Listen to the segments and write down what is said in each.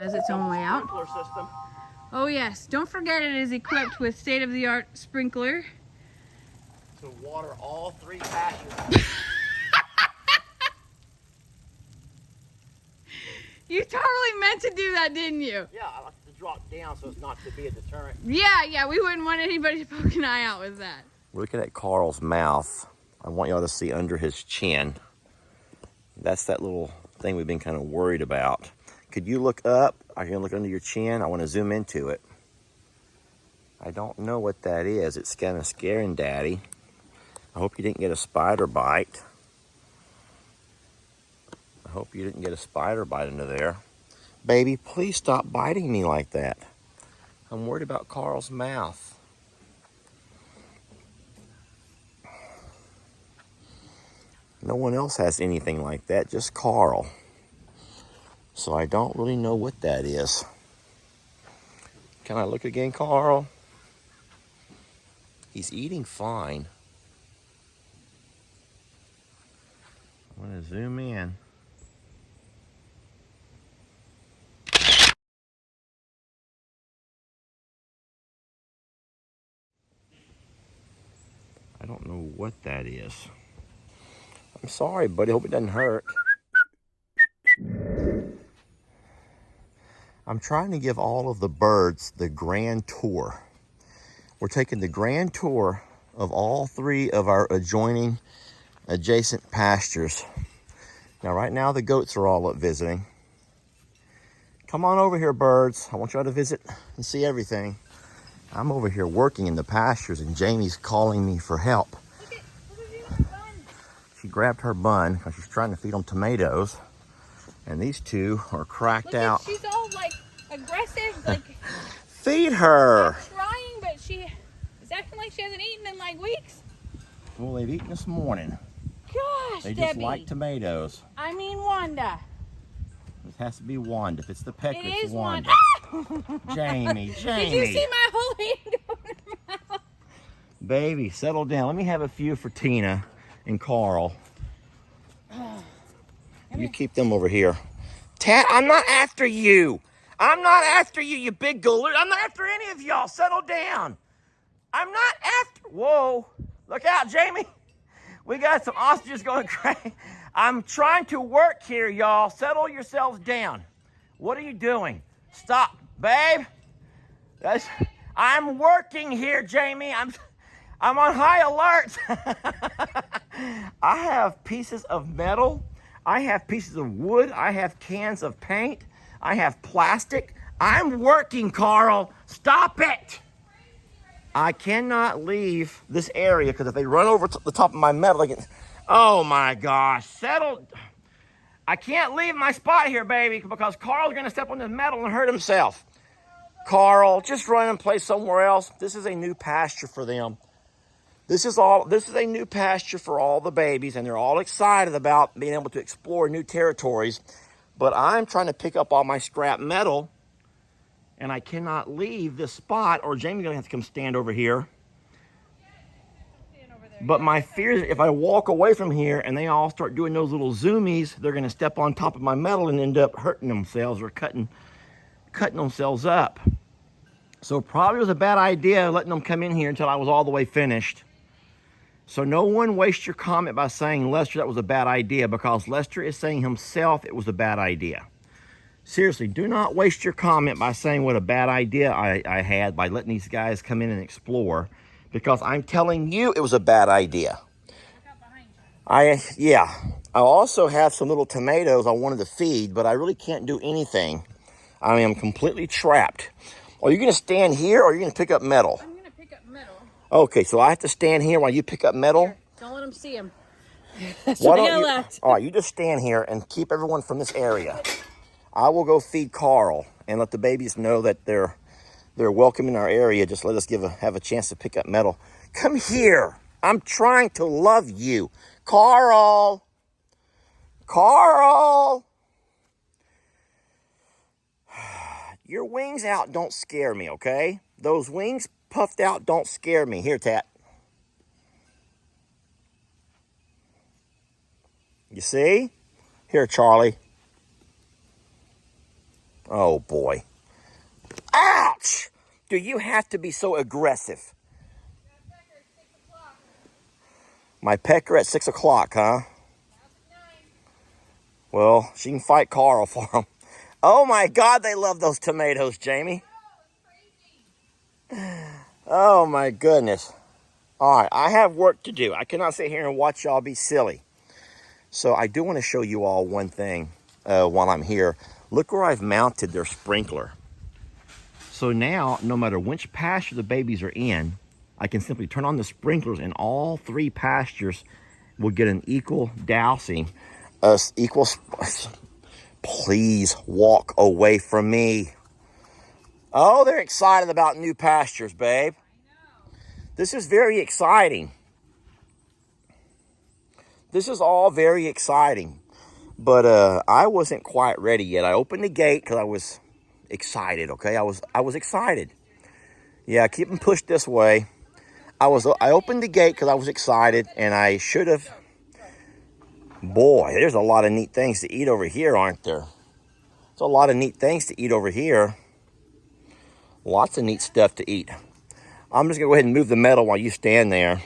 Has its own way out. Sprinkler system. Oh yes, don't forget it is equipped with state-of-the-art sprinkler. To water all 3 pastures. You totally meant to do that, didn't you? Yeah, I like to drop down so it's not to be a deterrent. Yeah, we wouldn't want anybody to poke an eye out with that. We're looking at Karl's mouth. I want y'all to see under his chin. That's that little thing we've been kind of worried about. Could you look up? Are you gonna look under your chin? I want to zoom into it. I don't know what that is. It's kind of scaring Daddy. I hope you didn't get a spider bite. I hope you didn't get a spider bite under there. Baby, please stop biting me like that. I'm worried about Karl's mouth. No one else has anything like that, just Karl. So I don't really know what that is. Can I look again, Karl? He's eating fine. I'm gonna zoom in. I don't know what that is. I'm sorry, buddy. Hope it doesn't hurt. I'm trying to give all of the birds the grand tour. We're taking the grand tour of all 3 of our adjacent pastures. Now, right now, the goats are all up visiting. Come on over here, birds. I want y'all to visit and see everything. I'm over here working in the pastures, and Jamie's calling me for help. Look at bun. She grabbed her bun because she's trying to feed them tomatoes. And these 2 are cracked out. She's all like aggressive, like Feed her. trying, but she is acting like she hasn't eaten in like weeks. Well, they've eaten this morning. Gosh, They Debbie. just like tomatoes. I mean, Wanda. It has to be Wanda. If it's the pecker, It it's is Wanda. Wanda. Jamie. Did you see my whole hand go in her mouth? Baby, settle down. Let me have a few for Tina and Karl. You keep them over here. Tat, I'm not after you. I'm not after you, you big galoot. I'm not after any of y'all. Settle down. I'm not after. Whoa. Look out, Jamie. We got some ostriches going crazy. I'm trying to work here, y'all. Settle yourselves down. What are you doing? Stop, babe. I'm working here, Jamie. I'm on high alert. I have pieces of metal. I have pieces of wood. I have cans of paint. I have plastic. I'm working, Karl. Stop it. I cannot leave this area because if they run over the top of my metal, oh my gosh, settle. I can't leave my spot here, baby, because Karl's going to step on this metal and hurt himself. Karl, just run and play somewhere else. This is a new pasture for them. This is a new pasture for all the babies, and they're all excited about being able to explore new territories. But I'm trying to pick up all my scrap metal, and I cannot leave this spot, or Jamie's gonna have to come stand over here. But my fear is if I walk away from here and they all start doing those little zoomies, they're gonna step on top of my metal and end up hurting themselves or cutting themselves up. So probably was a bad idea letting them come in here until I was all the way finished. So no one waste your comment by saying, Lester, that was a bad idea, because Lester is saying himself it was a bad idea. Seriously, do not waste your comment by saying what a bad idea I had by letting these guys come in and explore, because I'm telling you it was a bad idea. I also have some little tomatoes I wanted to feed, but I really can't do anything. I am completely trapped. Are you going to stand here or are you going to pick up metal? I'm going to pick up metal. Okay, so I have to stand here while you pick up metal? Here, don't let them see him. That's what I left. All right, you just stand here and keep everyone from this area. I will go feed Karl and let the babies know that they're welcome in our area. Just let us have a chance to pick up metal. Come here. I'm trying to love you. Karl. Karl. Your wings out don't scare me, okay? Those wings puffed out don't scare me. Here, Tat. You see? Here, Charlie. Oh, boy. Ouch! Do you have to be so aggressive? My pecker at 6 o'clock, huh? Well, she can fight Carl for them. Oh, my God, they love those tomatoes, Jamie. Oh, my goodness. All right, I have work to do. I cannot sit here and watch y'all be silly. So I do want to show you all one thing while I'm here. Look where I've mounted their sprinkler. So now, no matter which pasture the babies are in, I can simply turn on the sprinklers and all 3 pastures will get an equal dousing. Please walk away from me. Oh, they're excited about new pastures, babe. This is very exciting. This is all very exciting. But I wasn't quite ready yet. I opened the gate because I was excited, okay? I was excited. Yeah, keep them pushed this way. I opened the gate because I was excited, and I should have. Boy, there's a lot of neat things to eat over here, aren't there? There's a lot of neat things to eat over here. Lots of neat stuff to eat. I'm just going to go ahead and move the metal while you stand there.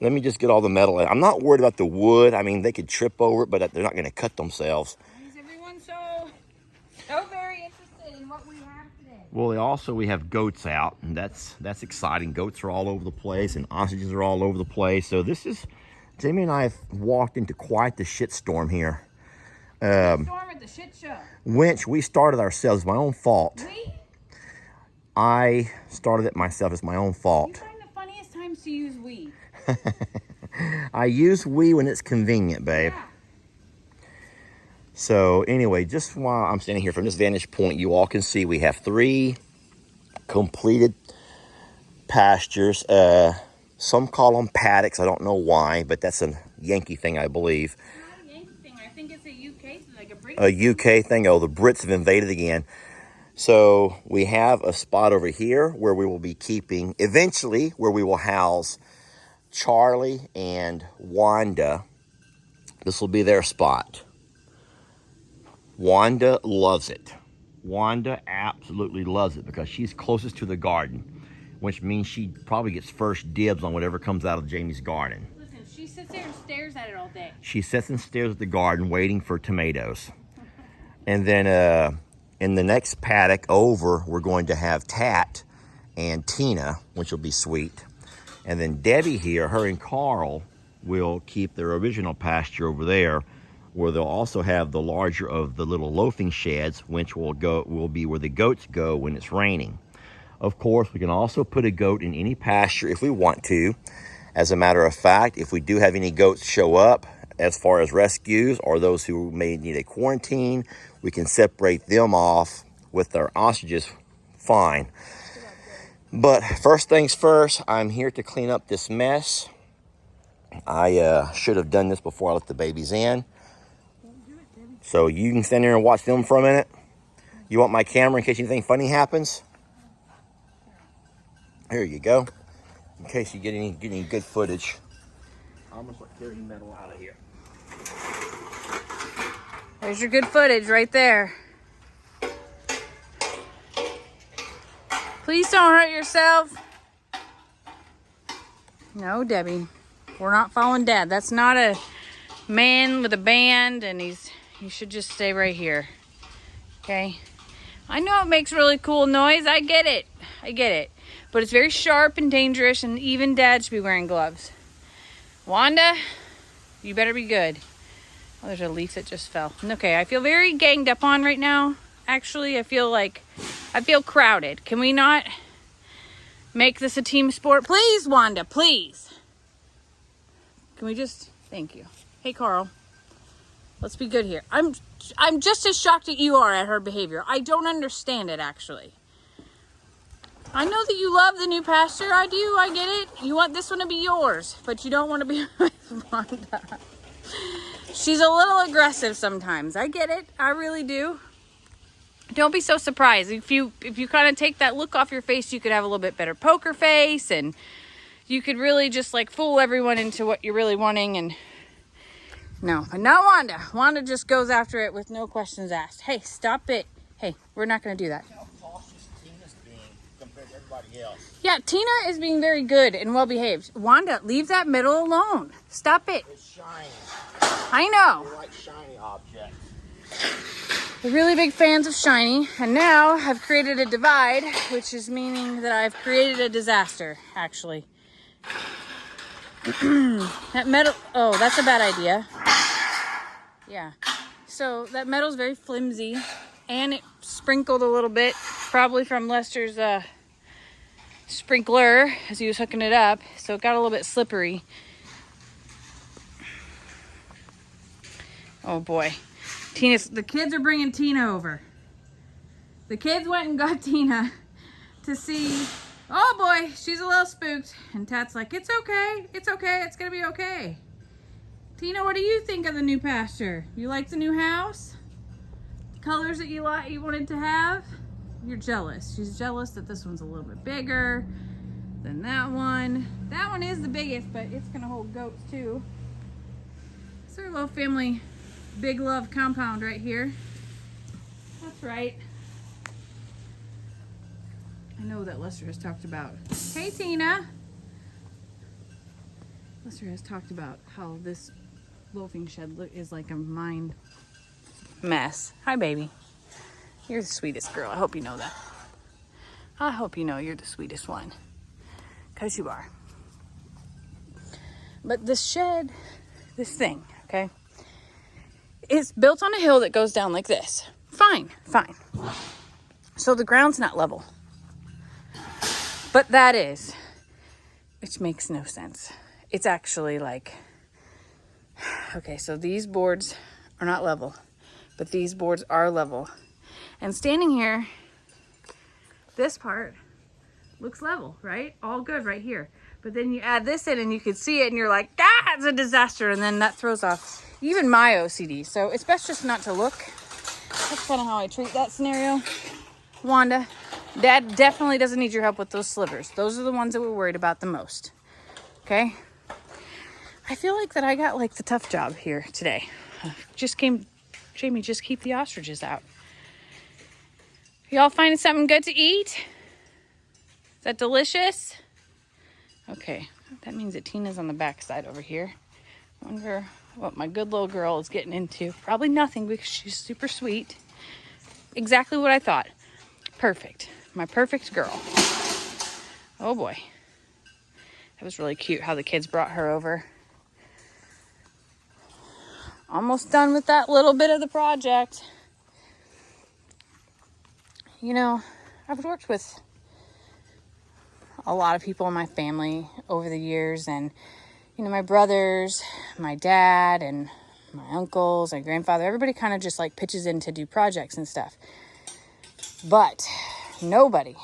Let me just get all the metal in. I'm not worried about the wood. I mean, they could trip over it, but they're not going to cut themselves. Why is everyone so very interested in what we have today? Well, we have goats out, and that's exciting. Goats are all over the place, and ostriches are all over the place. So Jamie and I have walked into quite the shitstorm here. Storm at the shit show. Which we started ourselves. It's my own fault. We? I started it myself. It's my own fault. You find the funniest times to use we. I use we when it's convenient, babe. Yeah. So anyway, just while I'm standing here from this vantage point, you all can see we have 3 completed pastures. Some call them paddocks. I don't know why, but that's a Yankee thing, I believe. It's not a Yankee thing. I think it's a UK thing, like a British A UK thing. Oh, the Brits have invaded again. So we have a spot over here where we will be keeping, eventually, where we will house Charlie and Wanda. This will be their spot. Wanda loves it. Wanda absolutely loves it because she's closest to the garden, which means she probably gets first dibs on whatever comes out of Jamie's garden. Listen, she sits there and stares at it all day. She sits and stares at the garden waiting for tomatoes. And then in the next paddock over, we're going to have Tat and Tina, which will be sweet. And then Debbie here, her and Karl will keep their original pasture over there, where they'll also have the larger of the little loafing sheds, which will be where the goats go when it's raining. Of course, we can also put a goat in any pasture if we want to. As a matter of fact, if we do have any goats show up, as far as rescues or those who may need a quarantine, we can separate them off with our ostriches fine. But first things first, I'm here to clean up this mess. I should have done this before I let the babies in. So you can stand there and watch them for a minute. You want my camera in case anything funny happens? Here you go. In case you get any good footage. I'm gonna start carrying metal out of here. There's your good footage right there. Please don't hurt yourself. No, Debbie. We're not following Dad. That's not a man with a band, and he should just stay right here. Okay? I know it makes really cool noise. I get it. But it's very sharp and dangerous, and even Dad should be wearing gloves. Wanda, you better be good. Oh, there's a leaf that just fell. Okay, I feel very ganged up on right now. Actually, I feel crowded. Can we not make this a team sport? Please, Wanda, please. Can we just, thank you. Hey, Karl, let's be good here. I'm just as shocked as you are at her behavior. I don't understand it, actually. I know that you love the new pasture. I do, I get it. You want this one to be yours, but you don't want to be with Wanda. She's a little aggressive sometimes. I get it. I really do. Don't be so surprised. If you kind of take that look off your face, you could have a little bit better poker face, and you could really just like fool everyone into what you're really wanting. And No, but not Wanda. Wanda just goes after it with no questions asked. Hey, stop it. Hey, we're not going to do that. How cautious Tina's being compared to everybody else. Yeah, Tina is being very good and well behaved. Wanda, leave that middle alone. Stop it. It's shiny. I know. They like shiny objects. We're really big fans of shiny, and now I've created a divide, which is meaning that I've created a disaster, actually. That metal, oh, that's a bad idea. Yeah. So that metal's very flimsy, and it sprinkled a little bit, probably from Lester's sprinkler as he was hooking it up, so it got a little bit slippery. Oh boy. The kids are bringing Tina over. The kids went and got Tina to see, oh boy, she's a little spooked. And Tat's like, it's okay, it's gonna be okay. Tina, what do you think of the new pasture? You like the new house? The colors that you wanted to have? You're jealous. She's jealous that this one's a little bit bigger than that one. That one is the biggest, but it's gonna hold goats too. It's our little family big love compound right here. That's right. I know that Lester has talked about, hey Tina. Lester has talked about how this loafing shed is like a mind mess. Hi baby. You're the sweetest girl. I hope you know that. I hope you know you're the sweetest one. 'Cause you are. But this shed, this thing, okay? It's built on a hill that goes down like this. Fine. So the ground's not level. But that is, which makes no sense. It's actually like, okay, so these boards are not level, but these boards are level. And standing here, this part looks level, right? All good right here. But then you add this in and you can see it and you're like, that's a disaster. And then that throws off even my OCD. So it's best just not to look. That's kind of how I treat that scenario. Wanda, Dad definitely doesn't need your help with those slivers. Those are the ones that we're worried about the most. Okay? I feel like that I got like the tough job here today. Jamie, just keep the ostriches out. Y'all finding something good to eat? Is that delicious? Okay, that means that Tina's on the back side over here. Wonder what my good little girl is getting into. Probably nothing because she's super sweet. Exactly what I thought. Perfect. My perfect girl. Oh boy. That was really cute how the kids brought her over. Almost done with that little bit of the project. You know, I've worked with a lot of people in my family over the years, and you know, my brothers, my dad, and my uncles, my grandfather, everybody kind of just like pitches in to do projects and stuff. But nobody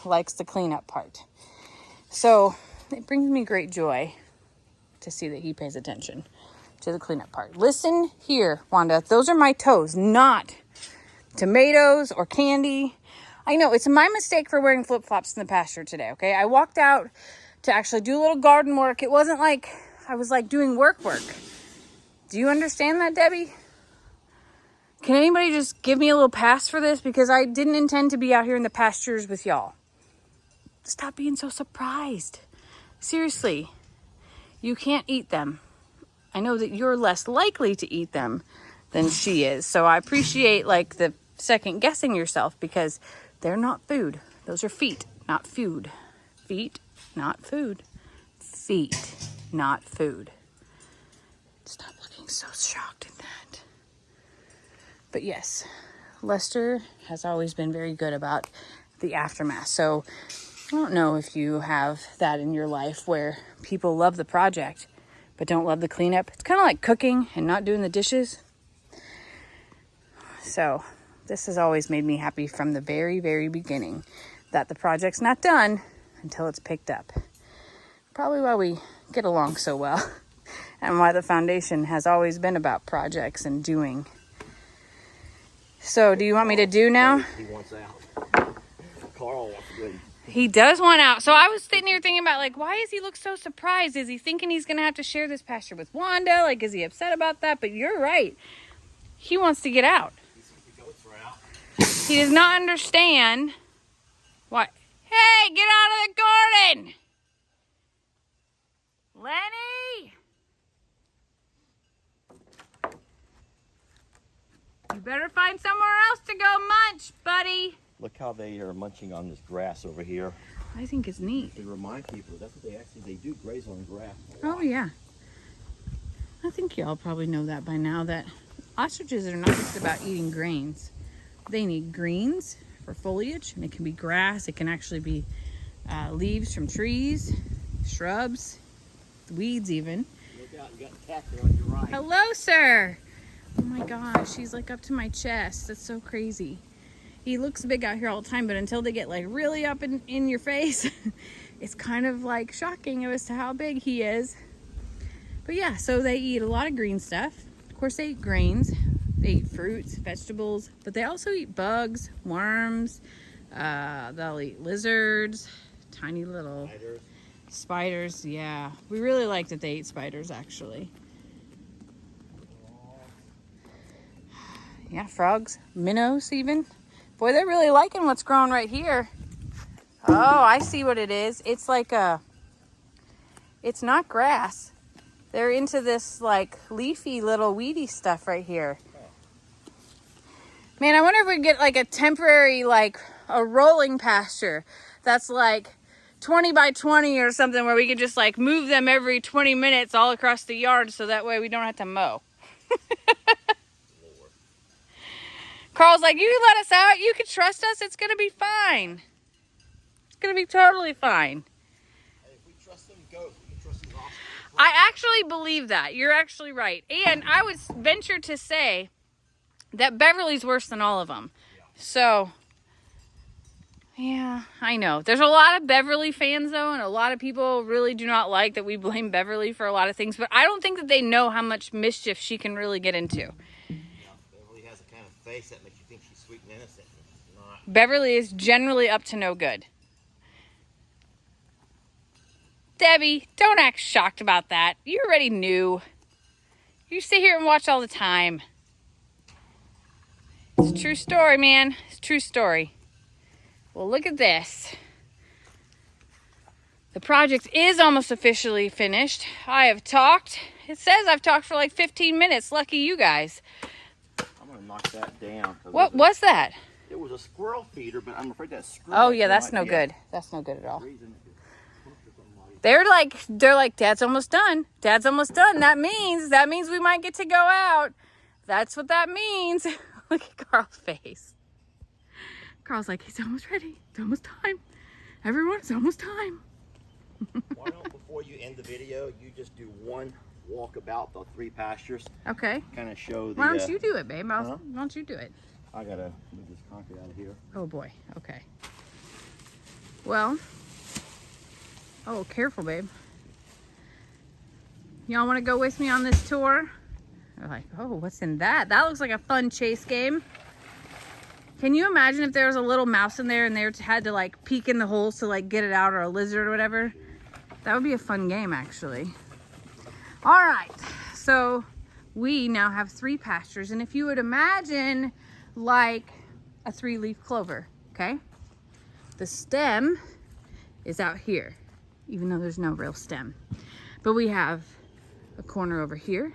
likes the cleanup part. So it brings me great joy to see that he pays attention to the cleanup part. Listen here, Wanda, those are my toes, not tomatoes or candy. I know it's my mistake for wearing flip-flops in the pasture today, okay? I walked out to actually do a little garden work. It wasn't like I was like doing work. Do you understand that, Debbie? Can anybody just give me a little pass for this? Because I didn't intend to be out here in the pastures with y'all. Stop being so surprised. Seriously, you can't eat them. I know that you're less likely to eat them than she is. So I appreciate like the second guessing yourself because they're not food. Those are feet, not food. Feet, not food. Feet, not food. Stop looking so shocked at that. But yes, Lester has always been very good about the aftermath. So I don't know if you have that in your life where people love the project but don't love the cleanup. It's kind of like cooking and not doing the dishes. So this has always made me happy from the very, very beginning that the project's not done until it's picked up. Probably why we get along so well and why the foundation has always been about projects and doing. So do you want me to do now? He wants out. Carl wants to go. He does want out. So I was sitting here thinking about, like, why does he look so surprised? Is he thinking he's going to have to share this pasture with Wanda? Like, is he upset about that? But you're right. He wants to get out. The goats are out. He does not understand why. Hey, get out of the garden! Lenny! You better find somewhere else to go munch, buddy. Look how they are munching on this grass over here. I think it's neat. They remind people that's what they do graze on grass. Oh, yeah. I think y'all probably know that by now, that ostriches are not just about eating grains. They need greens for foliage, and it can be grass. It can actually be leaves from trees, shrubs, weeds even. Look out, you got a cat there on your right. Hello, sir. Oh my gosh, he's like up to my chest. That's so crazy. He looks big out here all the time, but until they get like really up in your face, it's kind of like shocking as to how big he is. But yeah, so they eat a lot of green stuff. Of course, they eat grains. They eat fruits, vegetables, but they also eat bugs, worms. They'll eat lizards, tiny little spiders. Yeah, we really like that they eat spiders, actually. Yeah, frogs, minnows even. Boy, they're really liking what's growing right here. Oh, I see what it is. It's like it's not grass. They're into this like leafy little weedy stuff right here. Man, I wonder if we could get like a temporary, like a rolling pasture that's like 20 by 20 or something, where we could just like move them every 20 minutes all across the yard, so that way we don't have to mow. Carl's like, you can let us out. You can trust us. It's going to be fine. It's going to be totally fine. Hey, if we trust them goats, we can trust them ostriches. I actually believe that. You're actually right. And I would venture to say that Beverly's worse than all of them. Yeah. So, yeah, I know. There's a lot of Beverly fans, though, and a lot of people really do not like that we blame Beverly for a lot of things. But I don't think that they know how much mischief she can really get into. Beverly has a kind of face that makes you think she's sweet and innocent. She's not. Beverly is generally up to no good. Debbie, don't act shocked about that. You already knew. You sit here and watch all the time. It's a true story, man. It's a true story. Well, look at this. The project is almost officially finished. I have talked. It says I've talked for like 15 minutes. Lucky you guys. I'm going to knock that down. What was that? It was a squirrel feeder, but I'm afraid that squirrel. Oh, yeah, that's no good. That's no good at all. They're like, Dad's almost done. Dad's almost done. That means we might get to go out. That's what that means. Look at Carl's face. Carl's like, he's almost ready. It's almost time. Everyone, it's almost time. Why don't, before you end the video, you just do one walk about the 3 pastures? Okay. Kind of show the... Why don't you do it, babe? Why don't you do it? I got to move this concrete out of here. Oh, boy. Okay. Well... Oh, careful, babe. Y'all want to go with me on this tour? They're like, oh, what's in that? That looks like a fun chase game. Can you imagine if there was a little mouse in there and they had to like peek in the holes to like get it out, or a lizard or whatever? That would be a fun game, actually. All right, so we now have 3 pastures, and if you would imagine like a 3-leaf clover, okay? The stem is out here, even though there's no real stem. But we have a corner over here,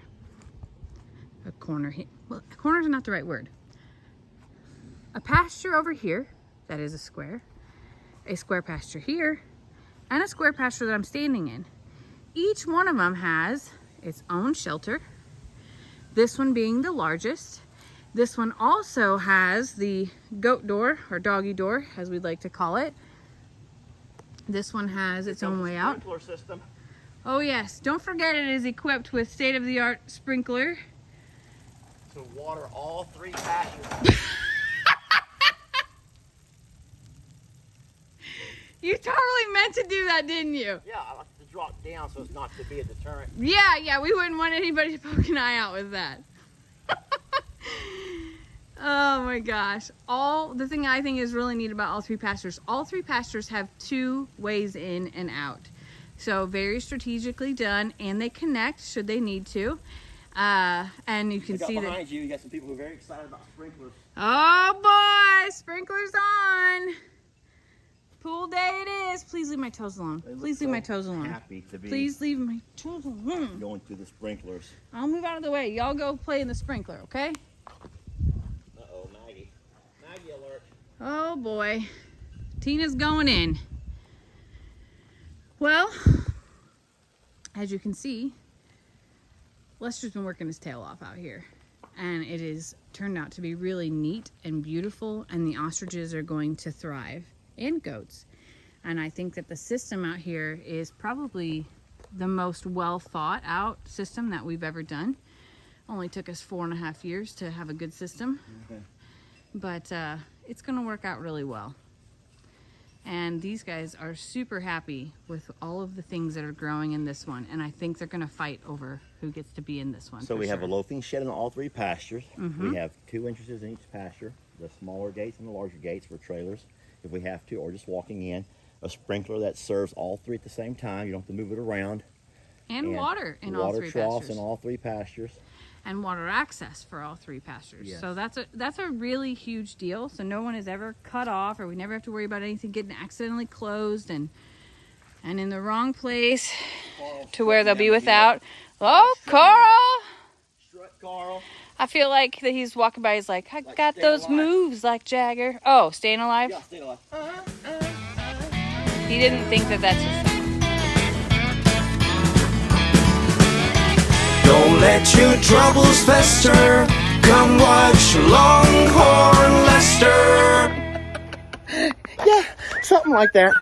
a corner here. Well, a corner is not the right word. A pasture over here, that is a square pasture here, and a square pasture that I'm standing in. Each one of them has its own shelter. This one being the largest. This one also has the goat door, or doggy door, as we'd like to call it. This one has its own way out. Sprinkler system. Oh yes, don't forget it is equipped with state-of-the-art sprinkler. To water all 3 pastures. You totally meant to do that, didn't you? Yeah, I like to drop down so as not to be a deterrent. Yeah, we wouldn't want anybody to poke an eye out with that. Oh my gosh. The thing I think is really neat about all three pastures, have 2 ways in and out. So very strategically done, and they connect should they need to. And you can see behind you got some people who are very excited about sprinklers. Oh boy, sprinklers on. Pool day it is. Please leave my toes alone. Please leave my toes alone. Happy to be Please leave my toes alone. going through the sprinklers. I'll move out of the way. Y'all go play in the sprinkler, okay? Uh-oh, Maggie. Maggie alert. Oh boy. Tina's going in. Well, as you can see, Lester's been working his tail off out here. And it is turned out to be really neat and beautiful, and the ostriches are going to thrive, and goats. And I think that the system out here is probably the most well thought out system that we've ever done. Only took us 4.5 years to have a good system. Okay. But it's gonna work out really well. And these guys are super happy with all of the things that are growing in this one. And I think they're gonna fight over who gets to be in this one. So we have a loafing shed in all 3 pastures. Mm-hmm. We have 2 entrances in each pasture, the smaller gates and the larger gates for trailers, if we have to, or just walking in. A sprinkler that serves all 3 at the same time. You don't have to move it around. And water in all 3 pastures. Water troughs in all 3 pastures. And water access for all 3 pastures. Yes. So that's a really huge deal. So no one is ever cut off, or we never have to worry about anything getting accidentally closed and in the wrong place to where they'll be without. Oh, Carl! Strut Carl. I feel like that he's walking by. He's like, I got staying those alive. moves like Jagger. Oh, staying alive? Yeah, staying alive. He didn't think that that's his thing. Don't let your troubles fester. Come watch Longhorn Lester. Yeah, something like that.